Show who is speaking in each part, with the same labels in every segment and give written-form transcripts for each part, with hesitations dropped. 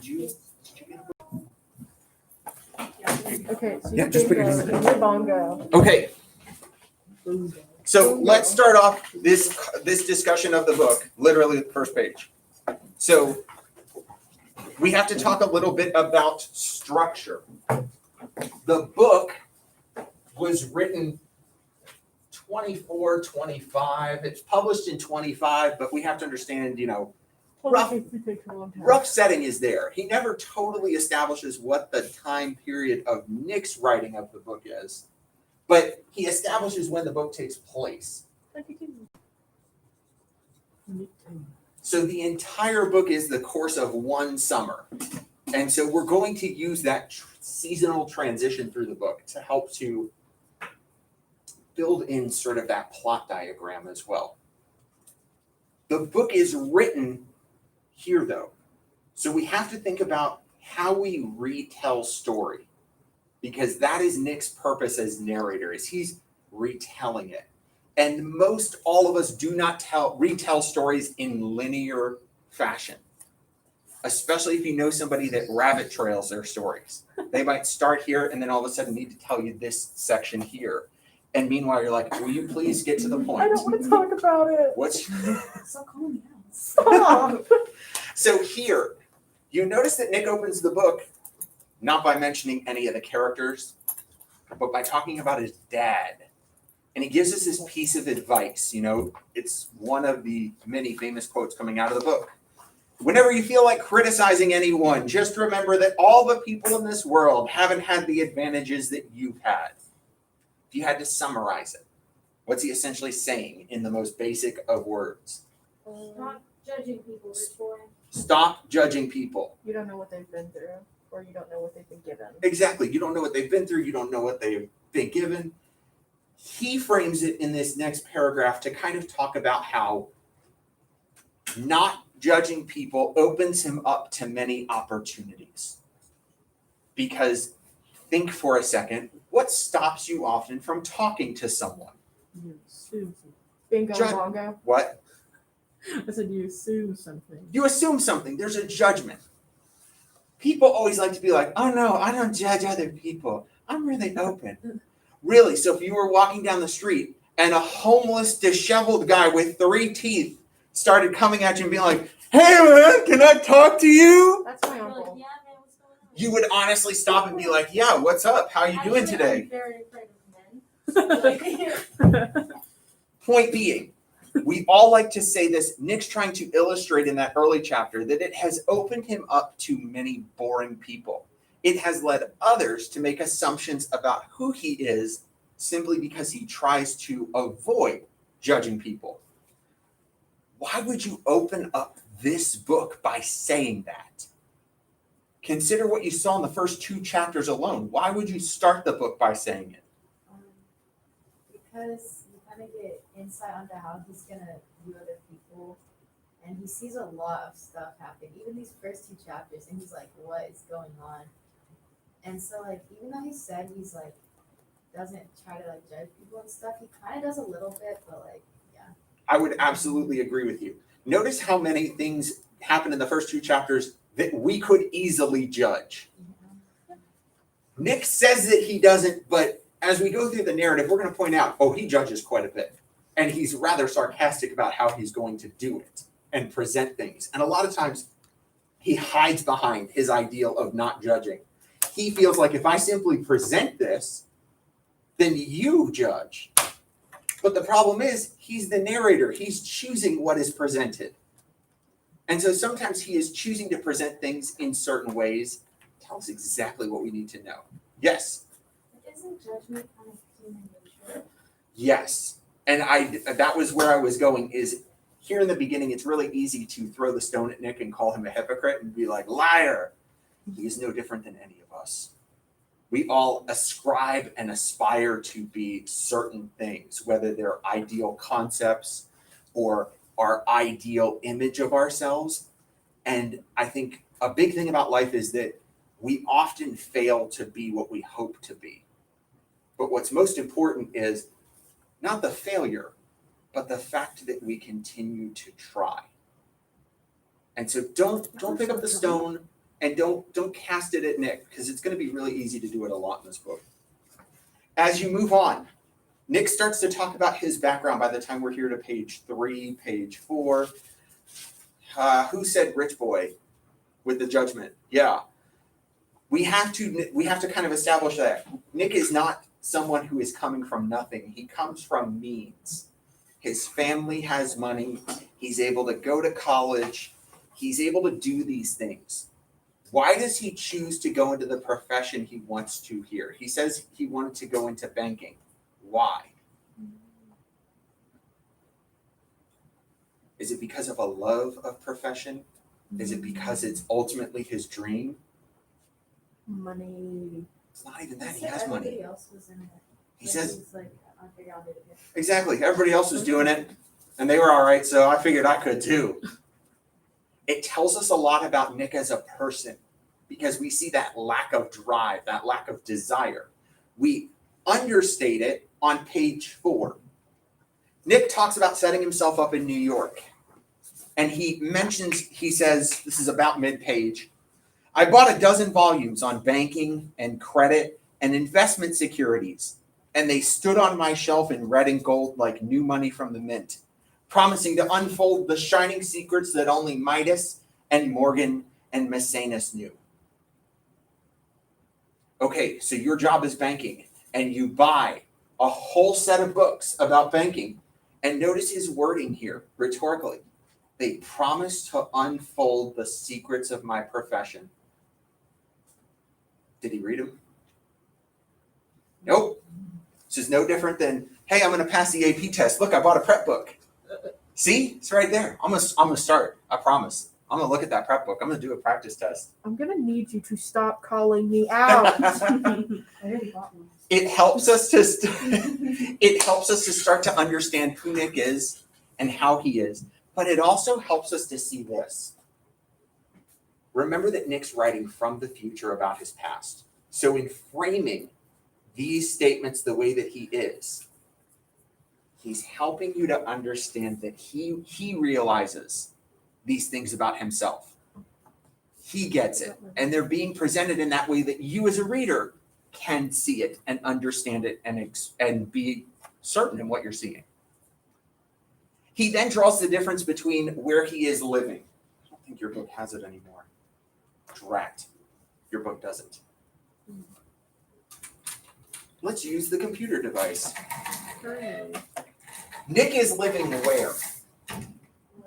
Speaker 1: Did you?
Speaker 2: Okay, so
Speaker 1: Yeah, just put your
Speaker 2: bingo, and your bongo.
Speaker 1: Okay. So let's start off this discussion of the book, literally the first page. So we have to talk a little bit about structure. The book was written 24, 25. It's published in 25, but we have to understand, rough setting is there. He never totally establishes what the time period of Nick's writing of the book is, but he establishes when the book takes place. So the entire book is the course of one summer. And so we're going to use that seasonal transition through the book to help to build in sort of that plot diagram as well. The book is written here, though. So we have to think about how we retell story, because that is Nick's purpose as narrator, is he's retelling it. And most all of us do not retell stories in linear fashion, especially if you know somebody that rabbit trails their stories. They might start here and then all of a sudden need to tell you this section here. And meanwhile, you're like, will you please get to the point?
Speaker 2: I don't want to talk about it.
Speaker 3: Stop calling me out.
Speaker 2: Stop.
Speaker 1: So here, you notice that Nick opens the book not by mentioning any of the characters, but by talking about his dad. And he gives us this piece of advice. It's one of the many famous quotes coming out of the book. Whenever you feel like criticizing anyone, just remember that all the people in this world haven't had the advantages that you've had. If you had to summarize it, what's he essentially saying in the most basic of words?
Speaker 3: Stop judging people, rich boy.
Speaker 1: Stop judging people.
Speaker 2: You don't know what they've been through, or you don't know what they've been given.
Speaker 1: Exactly. You don't know what they've been through. You don't know what they've been given. He frames it in this next paragraph to kind of talk about how not judging people opens him up to many opportunities. Because think for a second, what stops you often from talking to someone?
Speaker 2: You assume something. Bingo, bongo.
Speaker 1: What?
Speaker 2: I said you assume something.
Speaker 1: You assume something. There's a judgment. People always like to be like, oh no, I don't judge other people. I'm really open. Really? So if you were walking down the street and a homeless, disheveled guy with 3 teeth started coming at you and being like, hey man, can I talk to you?
Speaker 2: That's my
Speaker 3: You're
Speaker 2: uncle.
Speaker 3: like, yeah, man, what's going on?
Speaker 1: You would honestly stop and be like, yeah, what's up? How you doing
Speaker 3: Actually,
Speaker 1: today?
Speaker 3: I'm very afraid of men.
Speaker 1: Point being, we all like to say this. Nick's trying to illustrate in that early chapter that it has opened him up to many boring people. It has led others to make assumptions about who he is simply because he tries to avoid judging people. Why would you open up this book by saying that? Consider what you saw in the first 2 chapters alone. Why would you start the book by saying it?
Speaker 4: Because you kind of get insight onto how he's going to view other people. And he sees a lot of stuff happen, even these first 2 chapters. And he's like, what is going on? And so, even though he said he's, doesn't try to, judge people and stuff, he kind of does a little bit, but, yeah.
Speaker 1: I would absolutely agree with you. Notice how many things happen in the first 2 chapters that we could easily judge.
Speaker 4: Yeah.
Speaker 1: Nick says that he doesn't, but as we go through the narrative, we're going to point out, he judges quite a bit. And he's rather sarcastic about how he's going to do it and present things. And a lot of times, he hides behind his ideal of not judging. He feels like if I simply present this, then you judge. But the problem is, he's the narrator. He's choosing what is presented. And so sometimes he is choosing to present things in certain ways. Tell us exactly what we need to know. Yes?
Speaker 3: Isn't judgment kind of human nature?
Speaker 1: Yes. And that was where I was going, is here in the beginning, it's really easy to throw the stone at Nick and call him a hypocrite and be like, liar. He is no different than any of us. We all ascribe and aspire to be certain things, whether they're ideal concepts or our ideal image of ourselves. And I think a big thing about life is that we often fail to be what we hope to be. But what's most important is not the failure, but the fact that we continue to try. And so don't pick up the stone. and don't cast it at Nick, because it's going to be really easy to do it a lot in this book. As you move on, Nick starts to talk about his background by the time we're here to page 3, page 4. Who said rich boy with the judgment? Yeah. We have to kind of establish that Nick is not someone who is coming from nothing. He comes from means. His family has money. He's able to go to college. He's able to do these things. Why does he choose to go into the profession he wants to here? He says he wanted to go into banking. Why? Is it because of a love of profession? Is it because it's ultimately his dream?
Speaker 2: Money.
Speaker 1: It's not even that. He
Speaker 4: said
Speaker 1: has
Speaker 4: everybody
Speaker 1: money.
Speaker 4: else was in it.
Speaker 1: He says,
Speaker 4: He's like, I figured I'll do it again.
Speaker 1: exactly. Everybody else was doing it, and they were all right, so I figured I could too. It tells us a lot about Nick as a person, because we see that lack of drive, that lack of desire. We understate it on page 4. Nick talks about setting himself up in New York. And he says, this is about mid-page, I bought a dozen volumes on banking and credit and investment securities, and they stood on my shelf in red and gold like new money from the mint, promising to unfold the shining secrets that only Midas and Morgan and Maecenas knew. Okay, so your job is banking, and you buy a whole set of books about banking, and notice his wording here, rhetorically. They promise to unfold the secrets of my profession. Did he read them? Nope. This is no different than, hey, I'm going to pass the AP test. Look, I bought a prep book. See? It's right there. I'm gonna start. I promise. I'm going to look at that prep book. I'm going to do a practice test.
Speaker 2: I'm gonna need you to stop calling me out.
Speaker 3: I already bought one.
Speaker 1: It helps us to start to understand who Nick is and how he is, but it also helps us to see this. Remember that Nick's writing from the future about his past. So in framing these statements the way that he is, he's helping you to understand that he realizes these things about himself. He gets it, and they're being presented in that way that you as a reader can see it and understand it and be certain in what you're seeing. He then draws the difference between where he is living. I don't think your book has it anymore. Drat. Your book doesn't. Let's use the computer device. Nick is living where?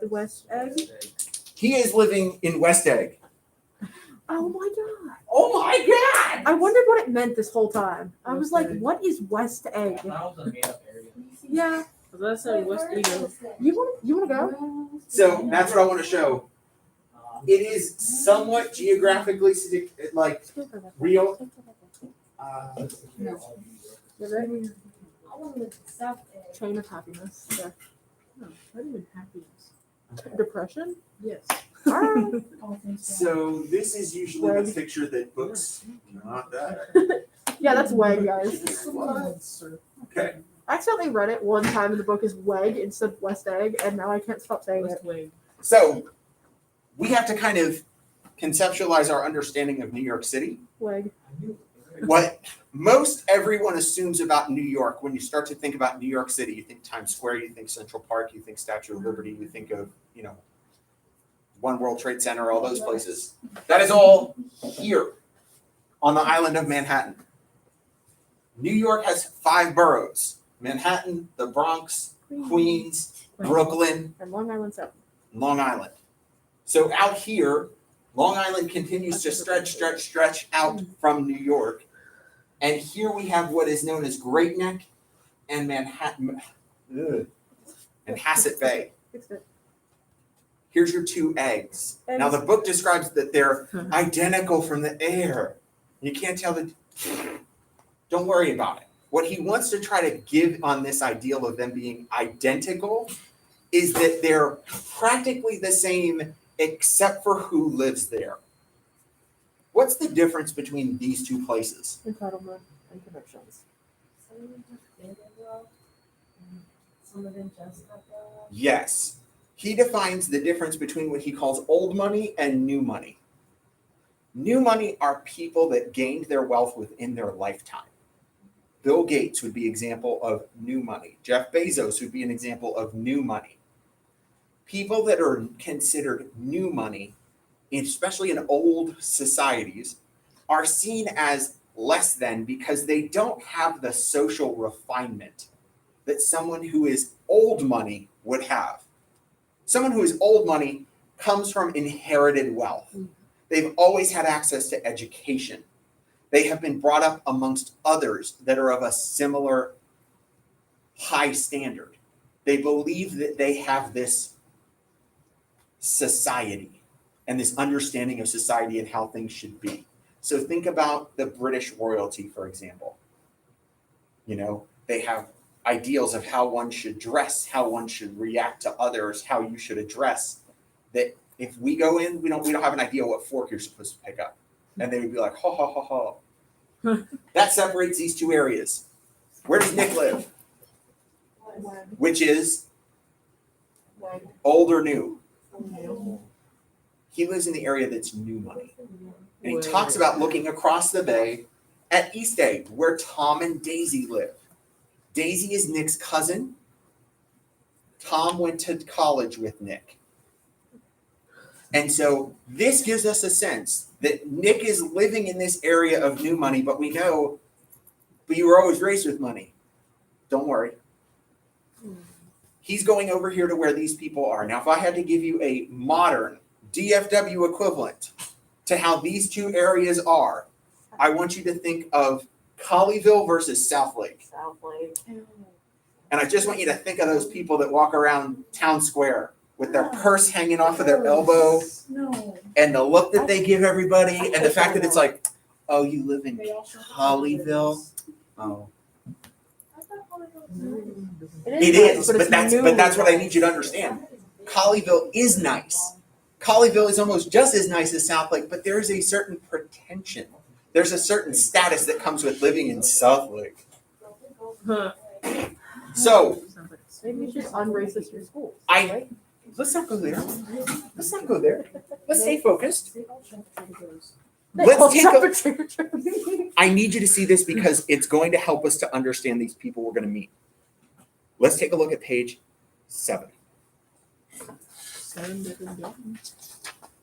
Speaker 2: The West Egg.
Speaker 1: He is living in West Egg.
Speaker 2: Oh my god.
Speaker 1: Oh my God!
Speaker 2: I wondered what it meant this whole time. I was like, what is West Egg?
Speaker 5: That was a made up area.
Speaker 2: Yeah.
Speaker 5: That's a West Ego.
Speaker 2: You wanna go?
Speaker 1: So that's what I want to show. It is somewhat geographically real.
Speaker 2: You're ready?
Speaker 3: I want to live in South Egg.
Speaker 2: Chain of happiness. Yeah.
Speaker 5: No, not even happiness.
Speaker 2: Depression?
Speaker 5: Yes.
Speaker 2: Alright.
Speaker 3: All things down.
Speaker 1: So this is usually the picture that books not that.
Speaker 2: Yeah, that's WEG, guys.
Speaker 1: Okay.
Speaker 2: I accidentally read it one time in the book as WEG instead of West Egg, and now I can't stop saying it.
Speaker 5: West Wing.
Speaker 1: So we have to kind of conceptualize our understanding of New York City.
Speaker 2: WEG.
Speaker 1: What most everyone assumes about New York, when you start to think about New York City, you think Times Square, you think Central Park, you think Statue of Liberty, you think of, One World Trade Center, all those places. That is all here on the island of Manhattan. New York has 5 boroughs: Manhattan, the Bronx, Queens, Brooklyn,
Speaker 2: And Long Island Sound.
Speaker 1: Long Island. So out here, Long Island continues to stretch out from New York. And here we have what is known as Great Neck and Manhattan, and Hasset Bay.
Speaker 2: Fixed it.
Speaker 1: Here's your 2 eggs. Now the book describes that they're identical from the air. You can't tell the. Don't worry about it. What he wants to try to give on this ideal of them being identical is that they're practically the same except for who lives there. What's the difference between these 2 places?
Speaker 2: Entitlement and connections.
Speaker 4: Some of them just did it well, and some of them just got well.
Speaker 1: Yes. He defines the difference between what he calls old money and new money. New money are people that gained their wealth within their lifetime. Bill Gates would be an example of new money. Jeff Bezos would be an example of new money. People that are considered new money, especially in old societies, are seen as less than because they don't have the social refinement that someone who is old money would have. Someone who is old money comes from inherited wealth. They've always had access to education. They have been brought up amongst others that are of a similar high standard. They believe that they have this society and this understanding of society and how things should be. So think about the British royalty, for example. You know, they have ideals of how one should dress, how one should react to others, how you should address. That if we go in, we don't have an idea what fork you're supposed to pick up. And they would be like, ha ha ha ha. That separates these two areas. Where does Nick live? Which is old or new? He lives in the area that's new money. And he talks about looking across the bay at East Egg, where Tom and Daisy live. Daisy is Nick's cousin. Tom went to college with Nick. And so this gives us a sense that Nick is living in this area of new money, but we know, but you were always raised with money. Don't worry. He's going over here to where these people are. Now, if I had to give you a modern DFW equivalent to how these two areas are, I want you to think of Colleyville versus Southlake. And I just want you to think of those people that walk around town square with their purse hanging off of their elbow and the look that they give everybody and the fact that it's like, oh, you live in Colleyville? Oh. It is, but that's what I need you to understand. Colleyville is nice. Colleyville is almost just as nice as Southlake, but there's a certain pretension. There's a certain status that comes with living in Southlake. So,
Speaker 2: Maybe you should unracist your schools.
Speaker 1: Let's not go there. Let's not go there. Let's stay focused. I need you to see this because it's going to help us to understand these people we're going to meet. Let's take a look at page 7.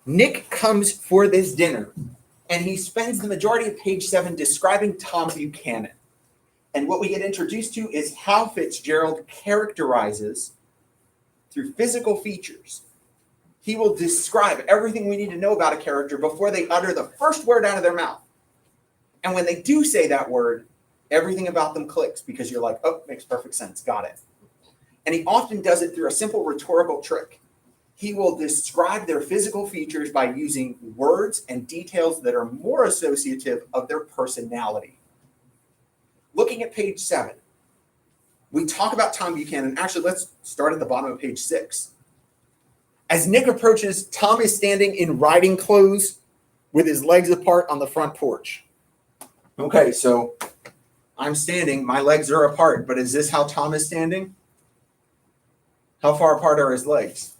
Speaker 1: Nick comes for this dinner, and he spends the majority of page 7 describing Tom Buchanan. And what we get introduced to is how Fitzgerald characterizes, through physical features, he will describe everything we need to know about a character before they utter the first word out of their mouth. And when they do say that word, everything about them clicks because you're like, oh, makes perfect sense, got it. And he often does it through a simple rhetorical trick. He will describe their physical features by using words and details that are more associative of their personality. Looking at page 7, we talk about Tom Buchanan. Actually, let's start at the bottom of page 6. As Nick approaches, Tom is standing in riding clothes with his legs apart on the front porch. Okay, so I'm standing, my legs are apart, but is this how Tom is standing? How far apart are his legs?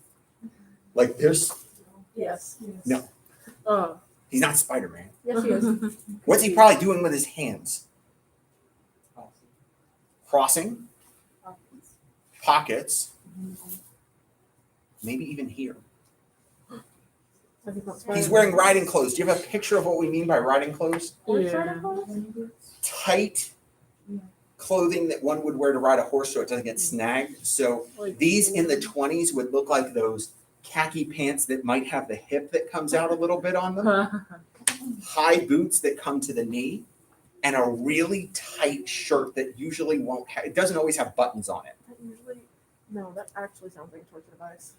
Speaker 1: Like this?
Speaker 2: Yes.
Speaker 1: No.
Speaker 2: Oh.
Speaker 1: He's not Spider-Man.
Speaker 2: Yes, he is.
Speaker 1: What's he probably doing with his hands? Crossing. Pockets. Maybe even here. He's wearing riding clothes. Do you have a picture of what we mean by riding clothes?
Speaker 2: Yeah.
Speaker 1: Tight clothing that one would wear to ride a horse so it doesn't get snagged. So these in the 20s would look like those khaki pants that might have the hip that comes out a little bit on them. High boots that come to the knee. And a really tight shirt that usually won't have, it doesn't always have buttons on it.
Speaker 2: No, that actually sounds like a torture device.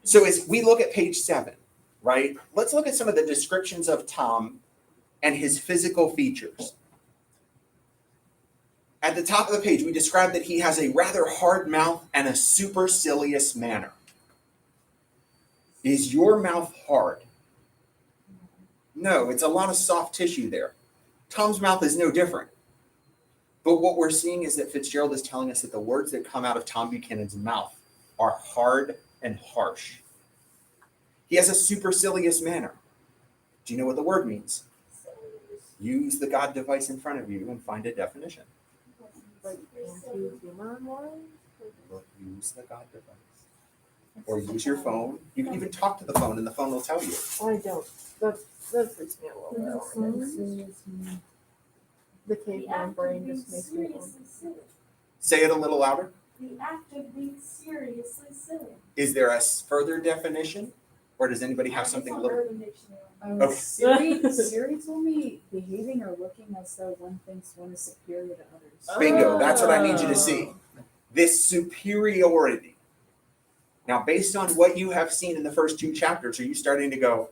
Speaker 1: So as we look at page 7, right, let's look at some of the descriptions of Tom and his physical features. At the top of the page, we describe that he has a rather hard mouth and a supercilious manner. Is your mouth hard? No, it's a lot of soft tissue there. Tom's mouth is no different. But what we're seeing is that Fitzgerald is telling us that the words that come out of Tom Buchanan's mouth are hard and harsh. He has a supercilious manner. Do you know what the word means? Use the God device in front of you and find a definition.
Speaker 2: Like anti-human ones?
Speaker 1: Look, use the God device. Or use your phone. You can even talk to the phone and the phone will tell you.
Speaker 2: I don't. That freaks me a little bit. The caveman brain just makes me want.
Speaker 1: Say it a little louder.
Speaker 3: The act of being seriously silly.
Speaker 1: Is there a further definition? Or does anybody have something a little?
Speaker 3: Urban Dictionary.
Speaker 1: Okay.
Speaker 6: Siri told me behaving or looking as though one thinks one is superior to others.
Speaker 1: Bingo, that's what I need you to see. This superiority. Now, based on what you have seen in the first 2 chapters, are you starting to go,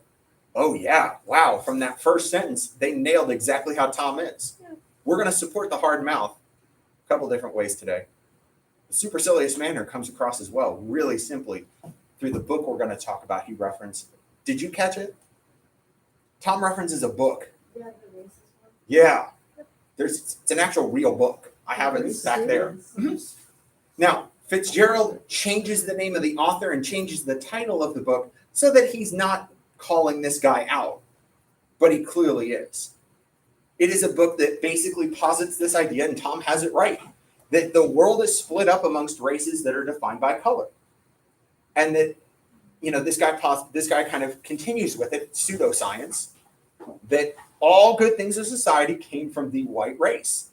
Speaker 1: oh yeah, wow, from that first sentence, they nailed exactly how Tom is.
Speaker 2: Yeah.
Speaker 1: We're going to support the hard mouth a couple different ways today. The supercilious manner comes across as well, really simply. Through the book we're going to talk about, he referenced. Did you catch it? Tom references a book.
Speaker 3: Yeah, the racist one.
Speaker 1: Yeah. It's an actual real book. I have it back there. Now, Fitzgerald changes the name of the author and changes the title of the book so that he's not calling this guy out, but he clearly is. It is a book that basically posits this idea, and Tom has it right, that the world is split up amongst races that are defined by color. And that, this guy kind of continues with it, pseudoscience, that all good things of society came from the white race.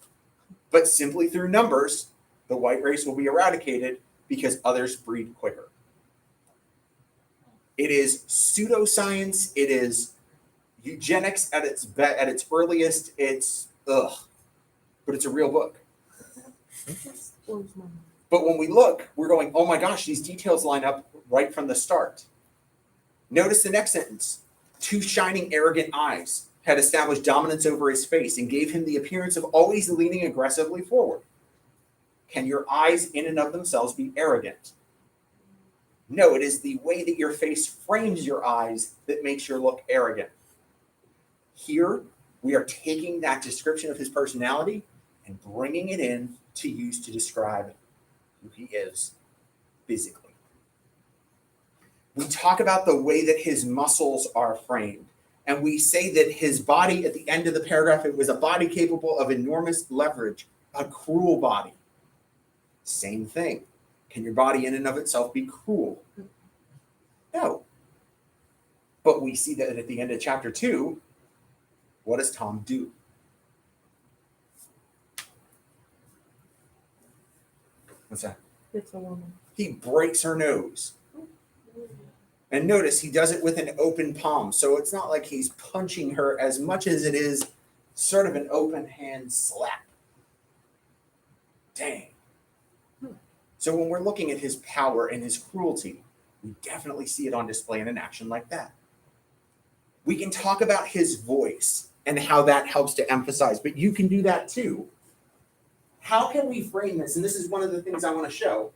Speaker 1: But simply through numbers, the white race will be eradicated because others breed quicker. It is pseudoscience. It is eugenics at its earliest. It's but it's a real book. But when we look, we're going, oh my gosh, these details line up right from the start. Notice the next sentence. 2 shining, arrogant eyes had established dominance over his face and gave him the appearance of always leaning aggressively forward. Can your eyes in and of themselves be arrogant? No, it is the way that your face frames your eyes that makes your look arrogant. Here, we are taking that description of his personality and bringing it in to use to describe who he is physically. We talk about the way that his muscles are framed, and we say that his body, at the end of the paragraph, it was a body capable of enormous leverage, a cruel body. Same thing. Can your body in and of itself be cruel? No. But we see that at the end of chapter 2, what does Tom do? What's that?
Speaker 2: It's a woman.
Speaker 1: He breaks her nose. And notice he does it with an open palm. So it's not like he's punching her as much as it is sort of an open hand slap. Dang. So when we're looking at his power and his cruelty, we definitely see it on display in an action like that. We can talk about his voice and how that helps to emphasize, but you can do that too. How can we frame this? And this is one of the things I want to show.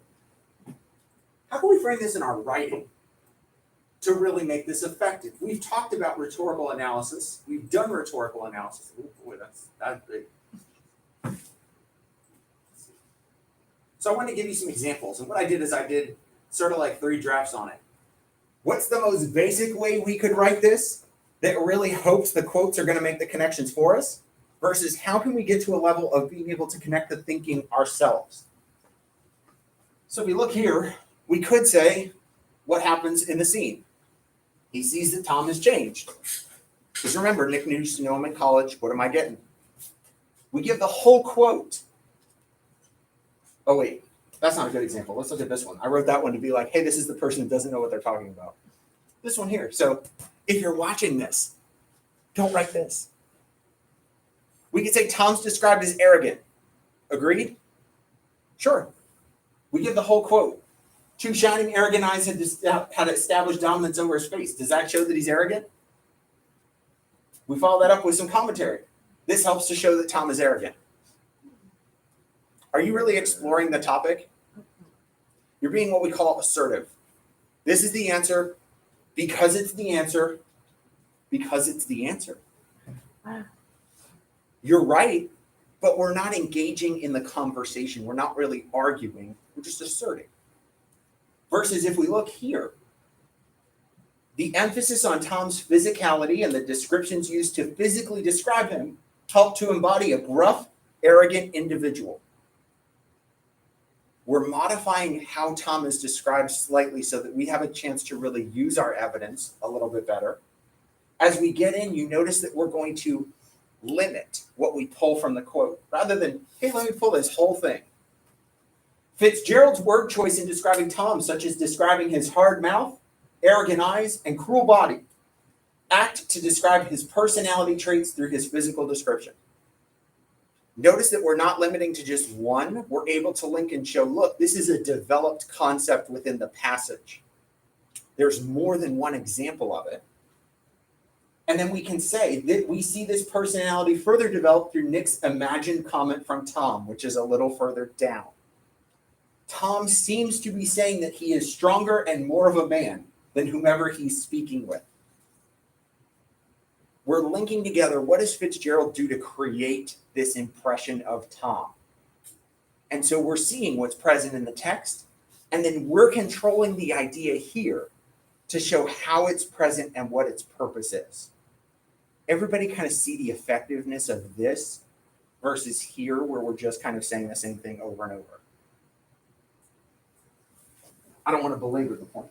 Speaker 1: How can we frame this in our writing to really make this effective? We've talked about rhetorical analysis. We've done rhetorical analysis. Oh boy, that's big. So I want to give you some examples. And what I did is I did sort of like 3 drafts on it. What's the most basic way we could write this that really hopes the quotes are going to make the connections for us? Versus how can we get to a level of being able to connect the thinking ourselves? So if we look here, we could say what happens in the scene. He sees that Tom has changed. Because remember, Nick used to know him in college. What am I getting? We give the whole quote. Oh, wait. That's not a good example. Let's look at this one. I wrote that one to be like, hey, this is the person who doesn't know what they're talking about. This one here. So if you're watching this, don't write this. We could say Tom's described as arrogant. Agreed? Sure. We give the whole quote. 2 shining, arrogant eyes had established dominance over his face. Does that show that he's arrogant? We follow that up with some commentary. This helps to show that Tom is arrogant. Are you really exploring the topic? You're being what we call assertive. This is the answer because it's the answer because it's the answer. You're right, but we're not engaging in the conversation. We're not really arguing. We're just asserting. Versus if we look here, The emphasis on Tom's physicality and the descriptions used to physically describe him help to embody a gruff, arrogant individual. We're modifying how Tom is described slightly so that we have a chance to really use our evidence a little bit better. As we get in, you notice that we're going to limit what we pull from the quote rather than, hey, let me pull this whole thing. Fitzgerald's word choice in describing Tom, such as describing his hard mouth, arrogant eyes, and cruel body, act to describe his personality traits through his physical description. Notice that we're not limiting to just one. We're able to link and show, look, this is a developed concept within the passage. There's more than one example of it. And then we can say that we see this personality further developed through Nick's imagined comment from Tom, which is a little further down. Tom seems to be saying that he is stronger and more of a man than whomever he's speaking with. We're linking together what does Fitzgerald do to create this impression of Tom. And so we're seeing what's present in the text, and then we're controlling the idea here to show how it's present and what its purpose is. Everybody kind of see the effectiveness of this versus here where we're just kind of saying the same thing over and over. I don't want to belabor the point.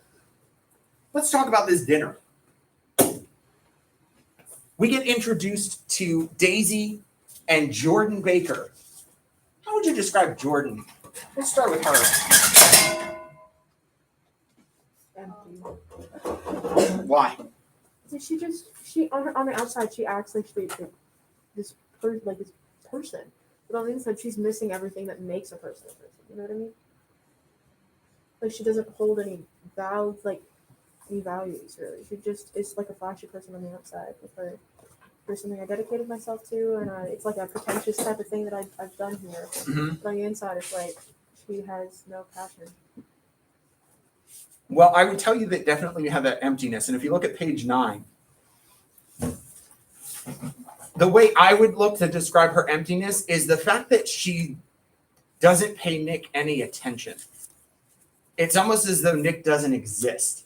Speaker 1: Let's talk about this dinner. We get introduced to Daisy and Jordan Baker. How would you describe Jordan? Let's start with her.
Speaker 2: Empty.
Speaker 1: Why?
Speaker 2: So she on the outside she acts like this person, but on the inside she's missing everything that makes a person a person. You know what I mean? Like she doesn't hold any values really. She just is like a flashy person on the outside. With her, there's something I dedicated myself to, and it's like a pretentious type of thing that I've done here.
Speaker 1: Mm-hmm.
Speaker 2: But on the inside, it's like she has no passion.
Speaker 1: Well, I would tell you that definitely you have that emptiness. And if you look at page 9, the way I would look to describe her emptiness is the fact that she doesn't pay Nick any attention. It's almost as though Nick doesn't exist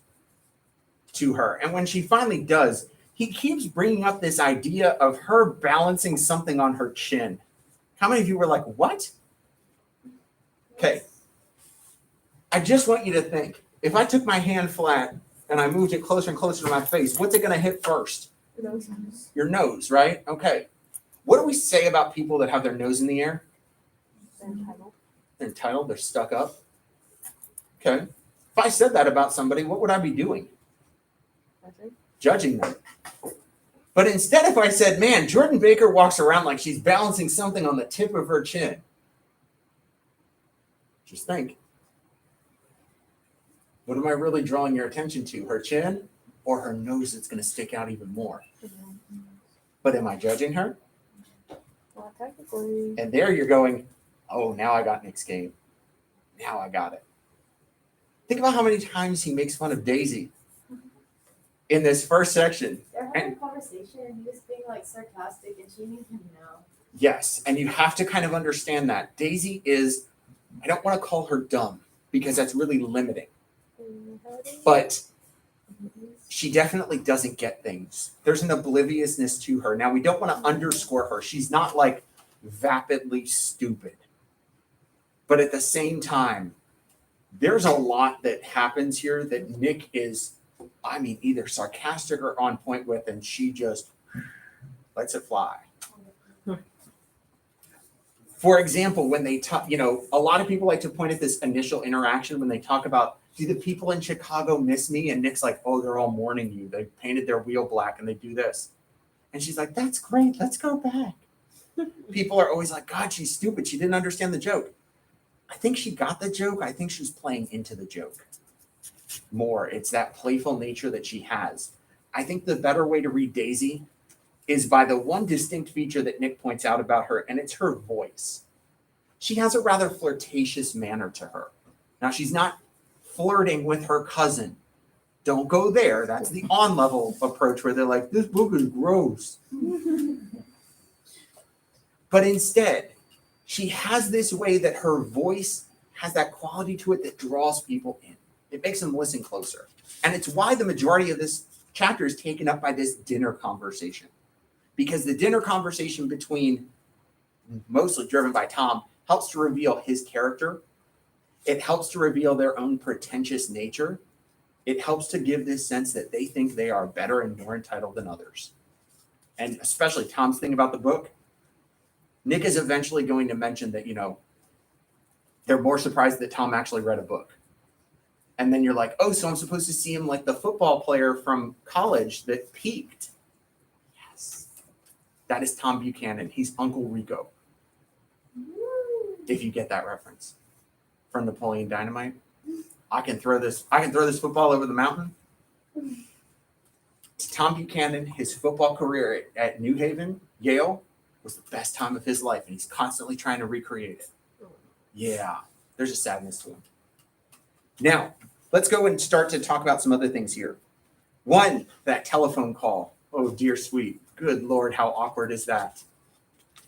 Speaker 1: to her. And when she finally does, he keeps bringing up this idea of her balancing something on her chin. How many of you were like, what? Okay. I just want you to think, if I took my hand flat and I moved it closer and closer to my face, what's it going to hit first? Your nose, right? Okay. What do we say about people that have their nose in the air?
Speaker 2: They're entitled.
Speaker 1: They're entitled, they're stuck up. Okay. If I said that about somebody, what would I be doing? Judging them. But instead, if I said, man, Jordan Baker walks around like she's balancing something on the tip of her chin. Just think. What am I really drawing your attention to? Her chin or her nose that's going to stick out even more? But am I judging her?
Speaker 2: Well, technically.
Speaker 1: And there you're going, oh, now I got Nick's game. Now I got it. Think about how many times he makes fun of Daisy in this first section.
Speaker 4: They're having a conversation and he was being like sarcastic and she didn't even know.
Speaker 1: Yes, and you have to kind of understand that. Daisy is, I don't want to call her dumb because that's really limiting. But she definitely doesn't get things. There's an obliviousness to her. Now, we don't want to underscore her. She's not like vapidly stupid. But at the same time, there's a lot that happens here that Nick is, either sarcastic or on point with, and she just lets it fly. For example, when they talk, a lot of people like to point at this initial interaction when they talk about, do the people in Chicago miss me? And Nick's like, oh, they're all mourning you. They painted their wheel black and they do this. And she's like, that's great. Let's go back. People are always like, God, she's stupid. She didn't understand the joke. I think she got the joke. I think she's playing into the joke more. It's that playful nature that she has. I think the better way to read Daisy is by the one distinct feature that Nick points out about her, and it's her voice. She has a rather flirtatious manner to her. Now, she's not flirting with her cousin. Don't go there. That's the on-level approach where they're like, this book is gross. But instead, she has this way that her voice has that quality to it that draws people in. It makes them listen closer. And it's why the majority of this chapter is taken up by this dinner conversation, because the dinner conversation between, mostly driven by Tom, helps to reveal his character. It helps to reveal their own pretentious nature. It helps to give this sense that they think they are better and more entitled than others. And especially Tom's thing about the book, Nick is eventually going to mention that, they're more surprised that Tom actually read a book. And then you're like, oh, so I'm supposed to see him like the football player from college that peaked. Yes. That is Tom Buchanan. He's Uncle Rico. If you get that reference from Napoleon Dynamite. I can throw this football over the mountain. Tom Buchanan, his football career at New Haven, Yale, was the best time of his life, and he's constantly trying to recreate it. Yeah, there's a sadness to him. Now, let's go and start to talk about some other things here. One, that telephone call. Oh, dear sweet. Good Lord, how awkward is that?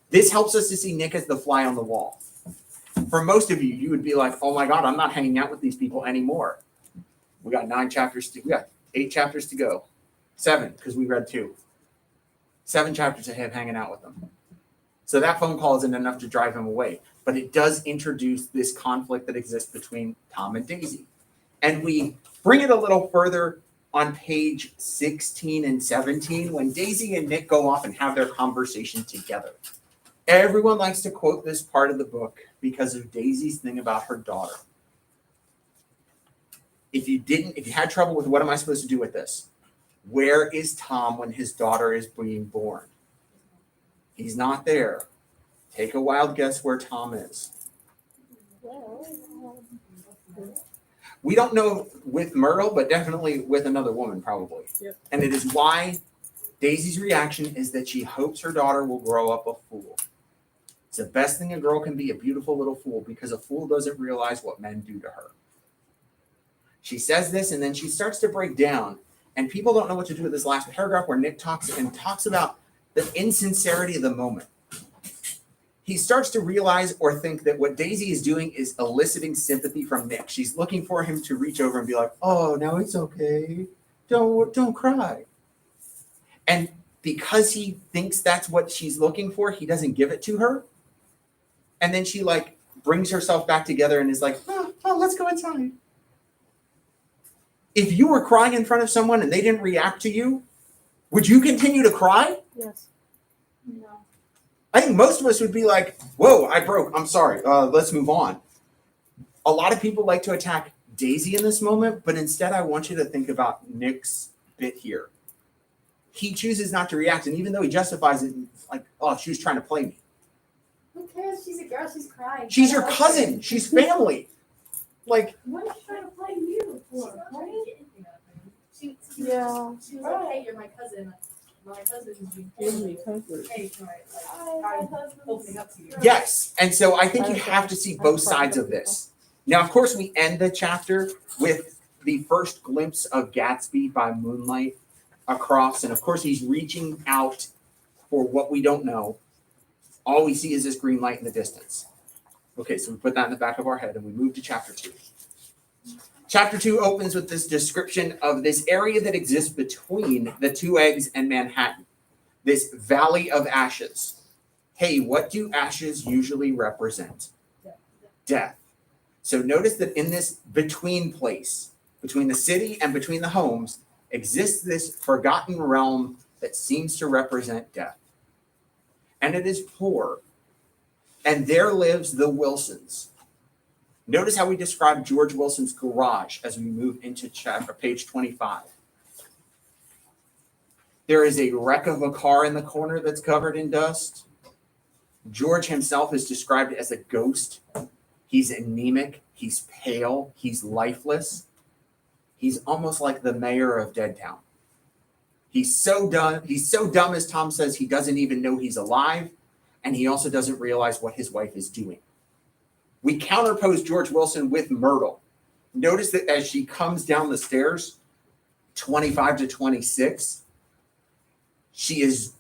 Speaker 1: This helps us to see Nick as the fly on the wall. For most of you, you would be like, oh my God, I'm not hanging out with these people anymore. We got 8 chapters to go. 7, because we read 2. 7 chapters ahead hanging out with them. So that phone call isn't enough to drive him away, but it does introduce this conflict that exists between Tom and Daisy. And we bring it a little further on page 16 and 17 when Daisy and Nick go off and have their conversation together. Everyone likes to quote this part of the book because of Daisy's thing about her daughter. If you had trouble with what am I supposed to do with this? Where is Tom when his daughter is being born? He's not there. Take a wild guess where Tom is. We don't know with Myrtle, but definitely with another woman, probably.
Speaker 5: Yep.
Speaker 1: And it is why Daisy's reaction is that she hopes her daughter will grow up a fool. It's the best thing a girl can be, a beautiful little fool, because a fool doesn't realize what men do to her. She says this, and then she starts to break down, and people don't know what to do with this last paragraph where Nick talks about the insincerity of the moment. He starts to realize or think that what Daisy is doing is eliciting sympathy from Nick. She's looking for him to reach over and be like, oh, no, it's okay. Don't cry. And because he thinks that's what she's looking for, he doesn't give it to her. And then she brings herself back together and is like, oh, let's go inside. If you were crying in front of someone and they didn't react to you, would you continue to cry?
Speaker 2: Yes.
Speaker 6: No.
Speaker 1: I think most of us would be like, whoa, I broke. I'm sorry. Let's move on. A lot of people like to attack Daisy in this moment, but instead I want you to think about Nick's bit here. He chooses not to react, and even though he justifies it, like, oh, she was trying to play me.
Speaker 4: Who cares? She's a girl. She's crying.
Speaker 1: She's your cousin. She's family.
Speaker 6: What is she trying to play you
Speaker 4: She's
Speaker 6: for?
Speaker 4: not trying to get anything out of him. She
Speaker 2: Yeah.
Speaker 4: was like, hey, you're my cousin. My cousin is being
Speaker 5: Give me comfort.
Speaker 4: hey, sorry, I'm opening up to you.
Speaker 1: Yes, and so I think you have to see both sides of this. Now, of course, we end the chapter with the first glimpse of Gatsby by moonlight across, and of course, he's reaching out for what we don't know. All we see is this green light in the distance. Okay, so we put that in the back of our head, and we move to chapter 2. Chapter 2 opens with this description of this area that exists between the Two Eggs and Manhattan, this valley of ashes. Hey, what do ashes usually represent? Death. So notice that in this between place, between the city and between the homes, exists this forgotten realm that seems to represent death. And it is poor. And there lives the Wilsons. Notice how we describe George Wilson's garage as we move into page 25. There is a wreck of a car in the corner that's covered in dust. George himself is described as a ghost. He's anemic. He's pale. He's lifeless. He's almost like the mayor of Deadtown. He's so dumb, as Tom says, he doesn't even know he's alive. And he also doesn't realize what his wife is doing. We counterpose George Wilson with Myrtle. Notice that as she comes down the stairs, 25 to 26, she is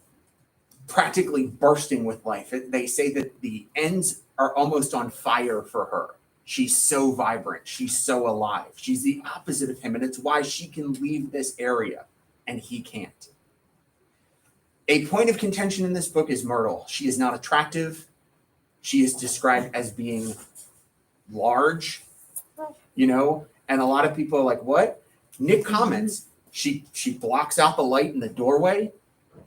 Speaker 1: practically bursting with life. They say that the ends are almost on fire for her. She's so vibrant. She's so alive. She's the opposite of him, and it's why she can leave this area. and he can't. A point of contention in this book is Myrtle. She is not attractive. She is described as being large, and a lot of people are like, what? Nick comments, she blocks out the light in the doorway.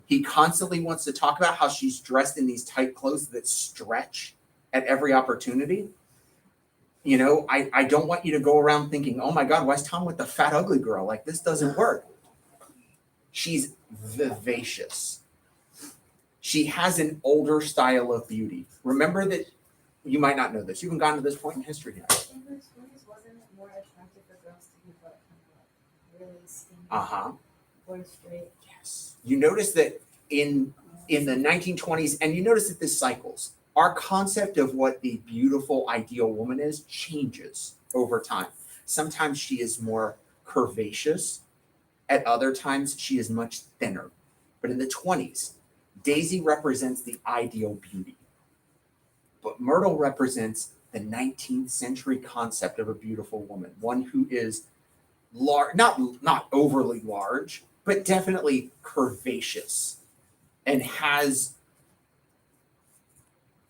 Speaker 1: He constantly wants to talk about how she's dressed in these tight clothes that stretch at every opportunity. I don't want you to go around thinking, oh my God, why is Tom with the fat, ugly girl? Like, this doesn't work. She's vivacious. She has an older style of beauty. Remember that you might not know this. You haven't gotten to this point in history yet.
Speaker 4: In her 20s, wasn't it more attractive for girls to be like really skinny or straight?
Speaker 1: Yes. You notice that in the 1920s, and you notice that this cycles. Our concept of what a beautiful, ideal woman is changes over time. Sometimes she is more curvaceous. At other times, she is much thinner. But in the 20s, Daisy represents the ideal beauty. But Myrtle represents the 19th century concept of a beautiful woman, one who is large, not overly large, but definitely curvaceous, and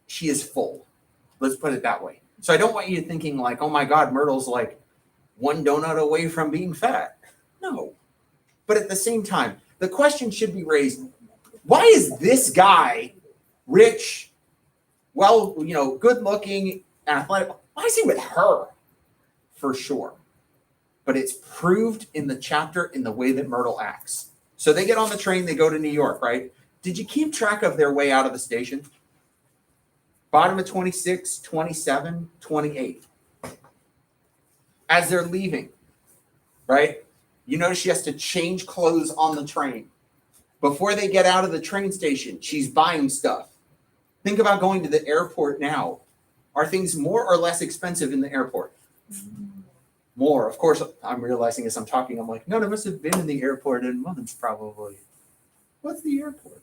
Speaker 1: she is full. Let's put it that way. So I don't want you thinking like, oh my God, Myrtle's like one donut away from being fat. No. But at the same time, the question should be raised, why is this guy rich, well, good looking, and athletic? Why is he with her? For sure. But it's proved in the chapter in the way that Myrtle acts. So they get on the train, they go to New York, right? Did you keep track of their way out of the station? Bottom of 26, 27, 28. As they're leaving, right? You notice she has to change clothes on the train. Before they get out of the train station, she's buying stuff. Think about going to the airport now. Are things more or less expensive in the airport? More. Of course, I'm realizing as I'm talking, I'm like, no, I must have been in the airport in months probably. What's the airport?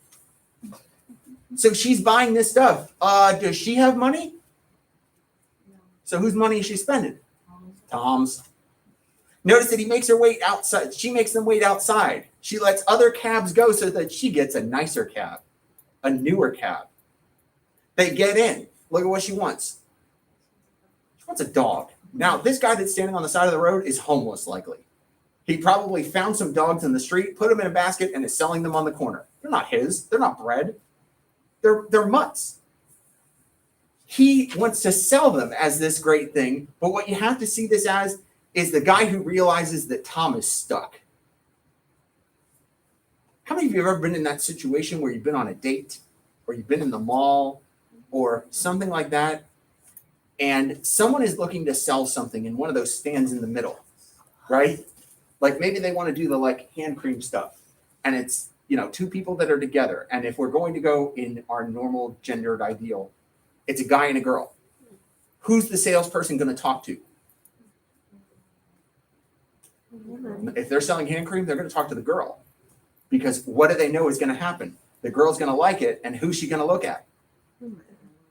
Speaker 1: So she's buying this stuff. Does she have money?
Speaker 4: No.
Speaker 1: So whose money is she spending? Tom's. Notice that he makes her wait outside. She makes them wait outside. She lets other cabs go so that she gets a nicer cab, a newer cab. They get in. Look at what she wants. She wants a dog. Now, this guy that's standing on the side of the road is homeless, likely. He probably found some dogs in the street, put them in a basket, and is selling them on the corner. They're not his. They're not bred. They're mutts. He wants to sell them as this great thing, but what you have to see this as is the guy who realizes that Tom is stuck. How many of you have ever been in that situation where you've been on a date or you've been in the mall or something like that, and someone is looking to sell something and one of those stands in the middle, right? Like maybe they want to do the hand cream stuff, and it's two people that are together, and if we're going to go in our normal gendered ideal, it's a guy and a girl. Who's the salesperson going to talk to? If they're selling hand cream, they're going to talk to the girl, because what do they know is going to happen? The girl's going to like it, and who's she going to look at?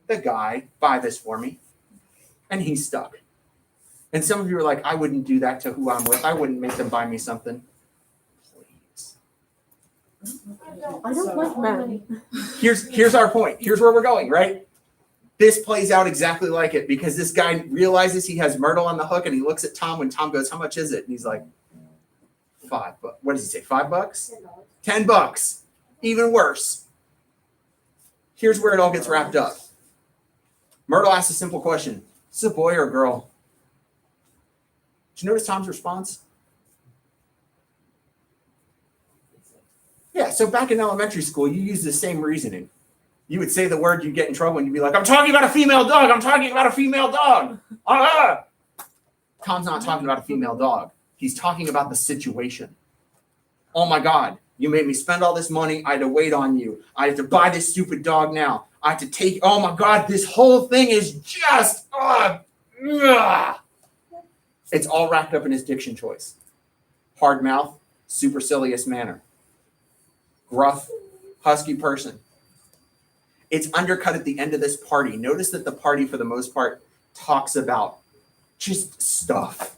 Speaker 1: The guy. Buy this for me. And he's stuck. And some of you are like, I wouldn't do that to who I'm with. I wouldn't make them buy me something. Please.
Speaker 2: I don't like men.
Speaker 1: Here's our point. Here's where we're going, right? This plays out exactly like it, because this guy realizes he has Myrtle on the hook, and he looks at Tom when Tom goes, how much is it? And he's like, $5. What does he say? $5? $10. Even worse. Here's where it all gets wrapped up. Myrtle asks a simple question. Is this a boy or a girl? Did you notice Tom's response? Yeah, so back in elementary school, you use the same reasoning. You would say the word, you'd get in trouble, and you'd be like, I'm talking about a female dog. I'm talking about a female dog. Tom's not talking about a female dog. He's talking about the situation. Oh my God, you made me spend all this money. I had to wait on you. I have to buy this stupid dog now. I have to take, oh my God, this whole thing is just, It's all wrapped up in his diction choice. Hard mouth, supercilious manner. Gruff, husky person. It's undercut at the end of this party. Notice that the party, for the most part, talks about just stuff.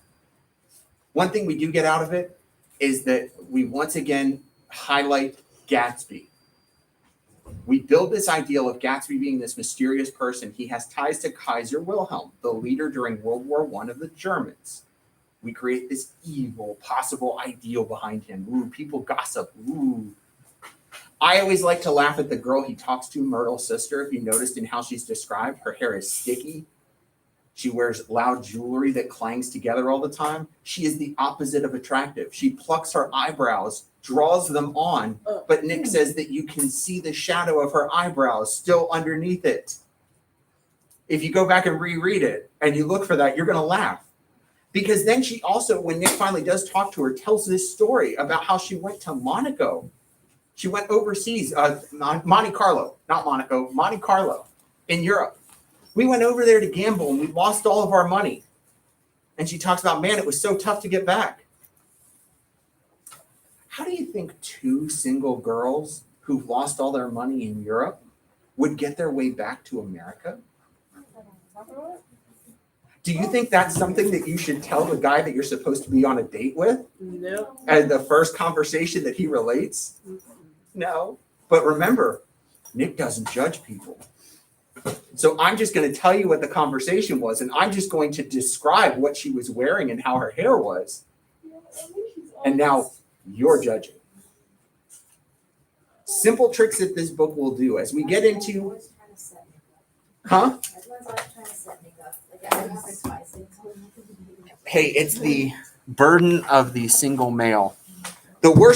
Speaker 1: One thing we do get out of it is that we once again highlight Gatsby. We build this ideal of Gatsby being this mysterious person. He has ties to Kaiser Wilhelm, the leader during World War I of the Germans. We create this evil, possible ideal behind him. Ooh, people gossip. Ooh. I always like to laugh at the girl he talks to, Myrtle's sister. If you noticed in how she's described, her hair is sticky. She wears loud jewelry that clangs together all the time. She is the opposite of attractive. She plucks her eyebrows, draws them on, but Nick says that you can see the shadow of her eyebrows still underneath it. If you go back and reread it and you look for that, you're going to laugh. Because then she also, when Nick finally does talk to her, tells this story about how she went to Monaco. She went overseas, Monte Carlo, not Monaco, Monte Carlo in Europe. We went over there to gamble and we lost all of our money. And she talks about, man, it was so tough to get back. How do you think two single girls who've lost all their money in Europe would get their way back to America? Do you think that's something that you should tell the guy that you're supposed to be on a date with?
Speaker 5: No.
Speaker 1: As the first conversation that he relates? No. But remember, Nick doesn't judge people. So I'm just going to tell you what the conversation was, and I'm just going to describe what she was wearing and how her hair was. And now you're judging. Simple tricks that this book will do as we get into, huh?
Speaker 4: Everyone's always trying to set makeup. Like I use it twice.
Speaker 1: Hey, it's the burden of the single male. The worst